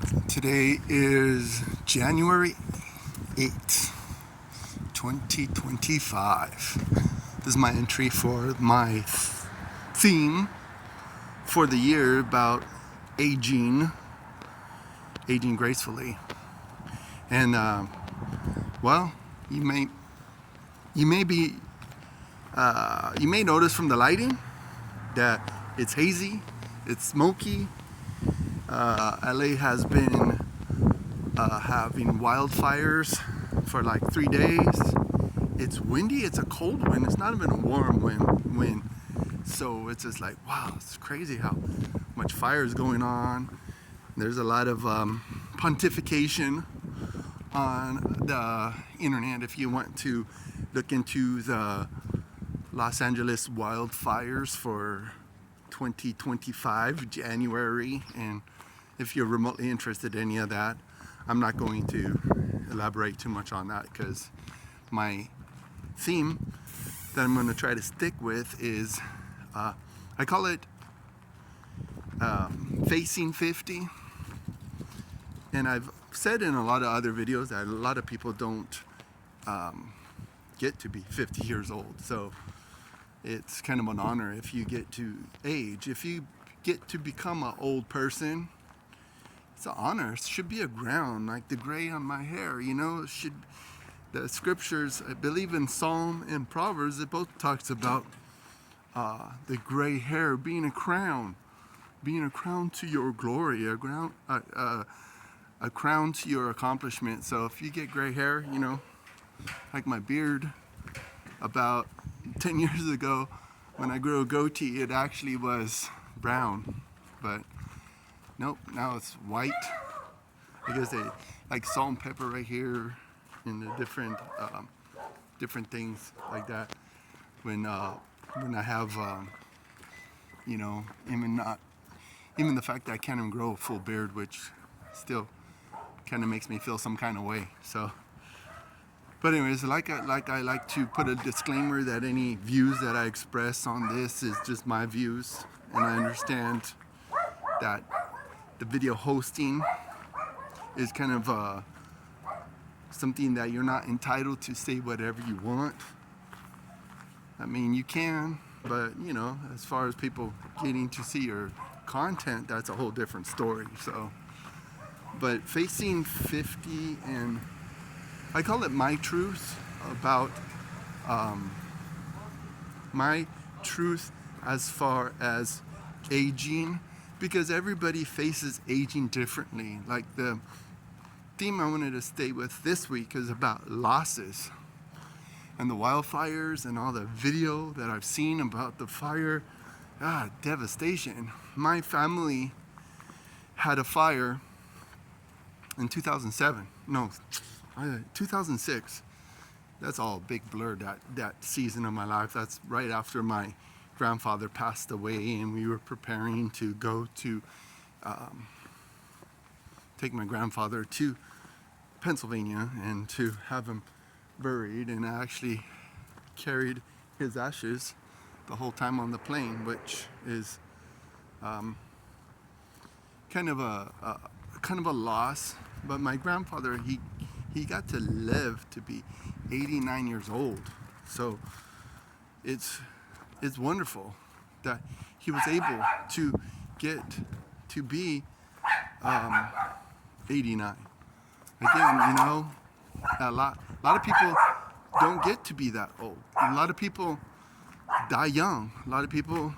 Today is January 8th, 2025. This is my entry for my theme for the year about aging gracefully. And well, you may notice from the lighting that it's hazy, it's smoky. LA has been having wildfires for like 3 days. It's windy, it's a cold wind, it's not even a warm wind. So it's just like, wow, it's crazy how much fire is going on. There's a lot of pontification on the internet if you want to look into the Los Angeles wildfires for 2025 January, and if you're remotely interested in any of that, I'm not going to elaborate too much on that because my theme that I'm going to try to stick with is I call it Facing 50. And I've said in a lot of other videos that a lot of people don't get to be 50 years old. So it's kind of an honor if you get to age. If you get to become an old person, it's an honor. It should be a crown, like the gray on my hair. You know, it should. The scriptures, I believe in Psalm and Proverbs, it both talks about the gray hair being a crown to your glory, a crown to your accomplishment. So if you get gray hair, you know, like my beard, about 10 years ago when I grew a goatee, it actually was brown, but nope, now it's white. I guess they like salt and pepper right here and the different things like that. When I have, you know, even the fact that I can't even grow a full beard, which still kind of makes me feel some kind of way. So, but anyways, I like to put a disclaimer that any views that I express on this is just my views, and I understand that the video hosting is kind of something that you're not entitled to say whatever you want. I mean, you can, but you know, as far as people getting to see your content, that's a whole different story. So, but Facing 50, and I call it my truth about my truth as far as aging, because everybody faces aging differently. Like the theme I wanted to stay with this week is about losses and the wildfires and all the video that I've seen about the fire. Devastation. My family had a fire in 2007. No, 2006. That's all a big blur, that season of my life. That's right after my grandfather passed away, and we were preparing to go to take my grandfather to Pennsylvania and to have him buried. And I actually carried his ashes the whole time on the plane, which is kind of a loss. But my grandfather, he got to live to be 89 years old. So it's wonderful that he was able to get to be 89. Again, you know, a lot of people don't get to be that old. A lot of people die young. A lot of people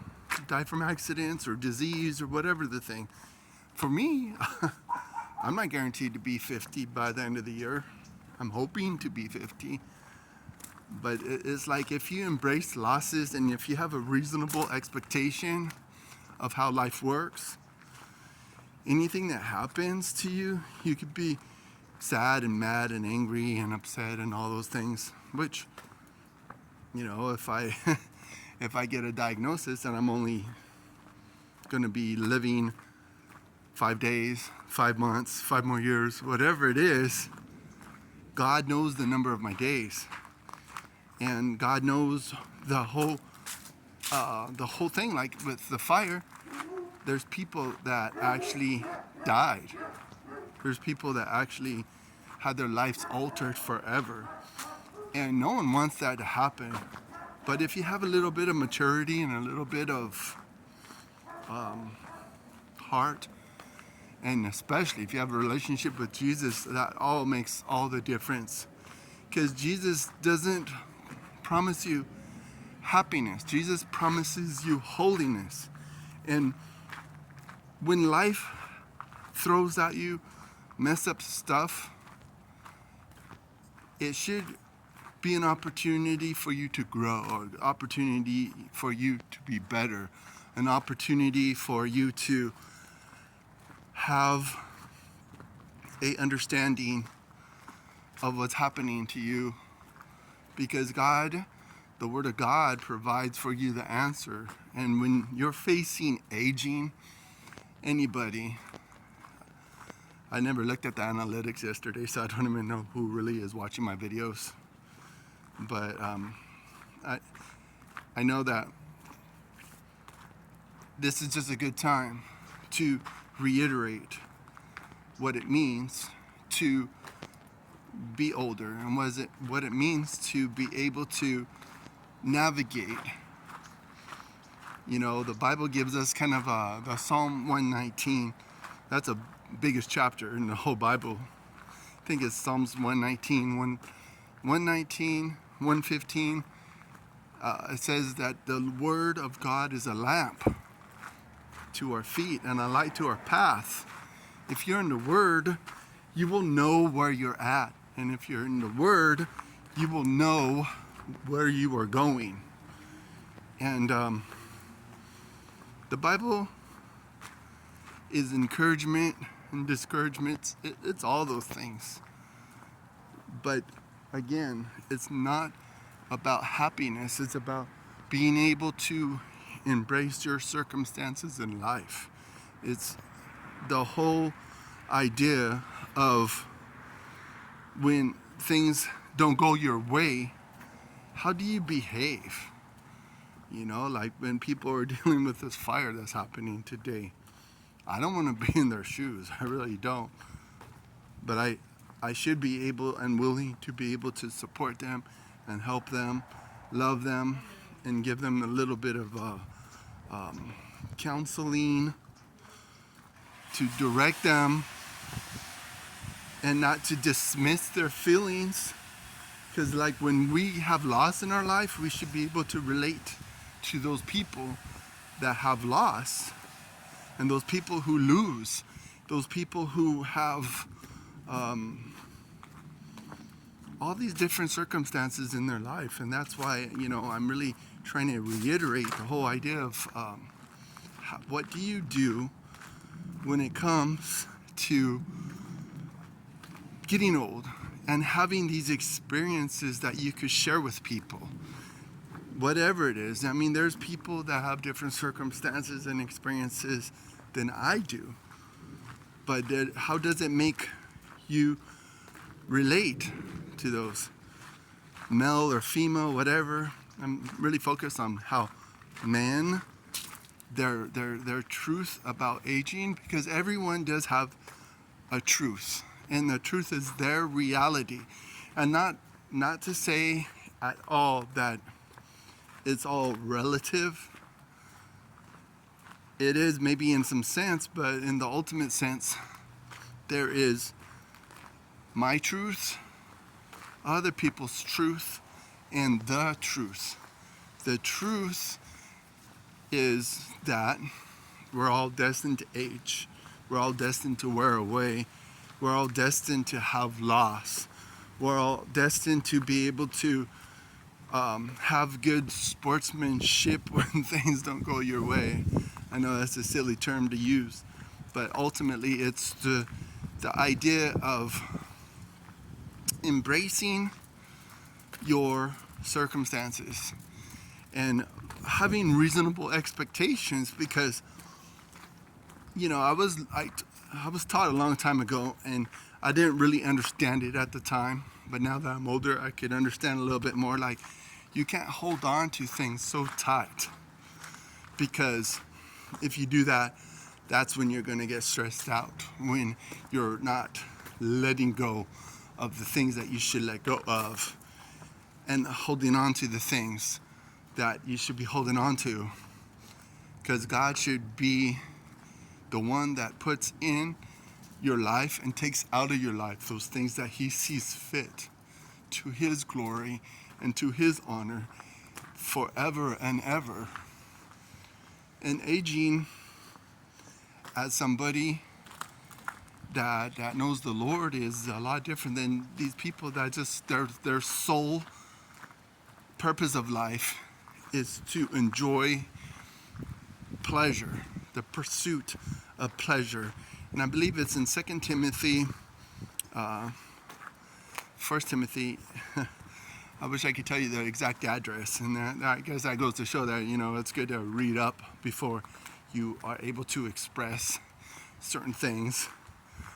die from accidents or disease or whatever the thing. For me, I'm not guaranteed to be 50 by the end of the year. I'm hoping to be 50. But it's like if you embrace losses and if you have a reasonable expectation of how life works, anything that happens to you, you could be sad and mad and angry and upset and all those things, which, you know, if I if I get a diagnosis and I'm only going to be living 5 days, 5 months, 5 more years, whatever it is, God knows the number of my days. And God knows the whole thing. Like with the fire, there's people that actually died There's people that actually had their lives altered forever. And no one wants that to happen. But if you have a little bit of maturity and a little bit of heart, and especially if you have a relationship with Jesus, that all makes all the difference. Because Jesus doesn't promise you happiness. Jesus promises you holiness. And when life throws at you mess up stuff, it should be an opportunity for you to grow, or an opportunity for you to be better, an opportunity for you to have a understanding of what's happening to you, because God, the Word of God, provides for you the answer. And when you're facing aging, anybody, I never looked at the analytics yesterday, so I don't even know who really is watching my videos. But I know that this is just a good time to reiterate what it means to be older, and what it means to be able to navigate. You know, the Bible gives us kind of the Psalm 119. That's the biggest chapter in the whole Bible. I think it's Psalms 119, 119, 115. It says that the Word of God is a lamp to our feet and a light to our path. If you're in the Word, you will know where you're at. And if you're in the Word, you will know where you are going. And the Bible is encouragement and discouragement. It's all those things. But again, it's not about happiness. It's about being able to embrace your circumstances in life. It's the whole idea of when things don't go your way, how do you behave? You know, like when people are dealing with this fire that's happening today. I don't want to be in their shoes. I really don't. But I should be able and willing to be able to support them and help them, love them, and give them a little bit of counseling, to direct them, and not to dismiss their feelings. Because like when we have loss in our life, we should be able to relate to those people that have loss, and those people who lose, those people who have all these different circumstances in their life. And that's why, you know, I'm really trying to reiterate the whole idea of what do you do when it comes to getting old and having these experiences that you could share with people, whatever it is. I mean, there's people that have different circumstances and experiences than I do, but how does it make you relate to those, male or female, whatever? I'm really focused on how men, their truth about aging, because everyone does have a truth, and the truth is their reality. And not to say at all that it's all relative. It is maybe in some sense, but in the ultimate sense, there is my truth, other people's truth, and the truth. The truth is that we're all destined to age. We're all destined to wear away. We're all destined to have loss. We're all destined to be able to have good sportsmanship when things don't go your way. I know that's a silly term to use, but ultimately it's the idea of embracing your circumstances and having reasonable expectations, because you know I was taught a long time ago, and I didn't really understand it at the time, but now that I'm older I could understand a little bit more. Like, you can't hold on to things so tight, because if you do that, that's when you're going to get stressed out, when you're not letting go of the things that you should let go of and holding on to the things that you should be holding on to. Because God should be the one that puts in your life and takes out of your life those things that he sees fit to his glory and to his honor forever and ever. And aging as somebody that knows the Lord is a lot different than these people that just their sole purpose of life is to enjoy pleasure, the pursuit of pleasure. And I believe it's in 2 Timothy, 1 Timothy. I wish I could tell you the exact address, and I guess that goes to show that, it's good to read up before you are able to express certain things.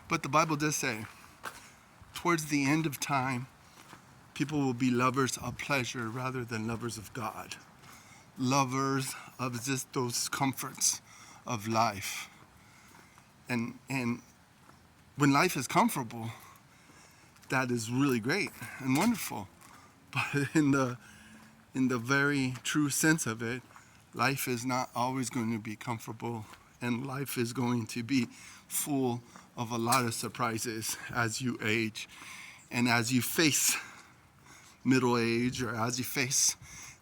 But the Bible does say, towards the end of time, people will be lovers of pleasure rather than lovers of God. Lovers of just those comforts of life. And when life is comfortable, that is really great and wonderful. But in the very true sense of it, life is not always going to be comfortable, and life is going to be full of a lot of surprises as you age and as you face middle age, or as you face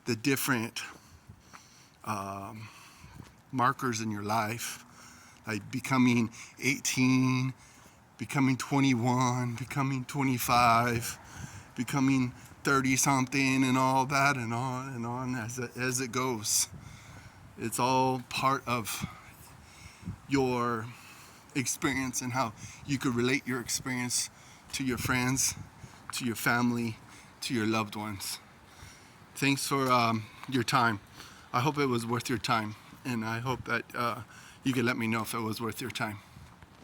the different markers in your life, like becoming 18, becoming 21, becoming 25, becoming 30 something, and all that, and on as it goes. It's all part of your experience and how you could relate your experience to your friends, to your family, to your loved ones. Thanks for your time. I hope it was worth your time, and I hope that you can let me know if it was worth your time.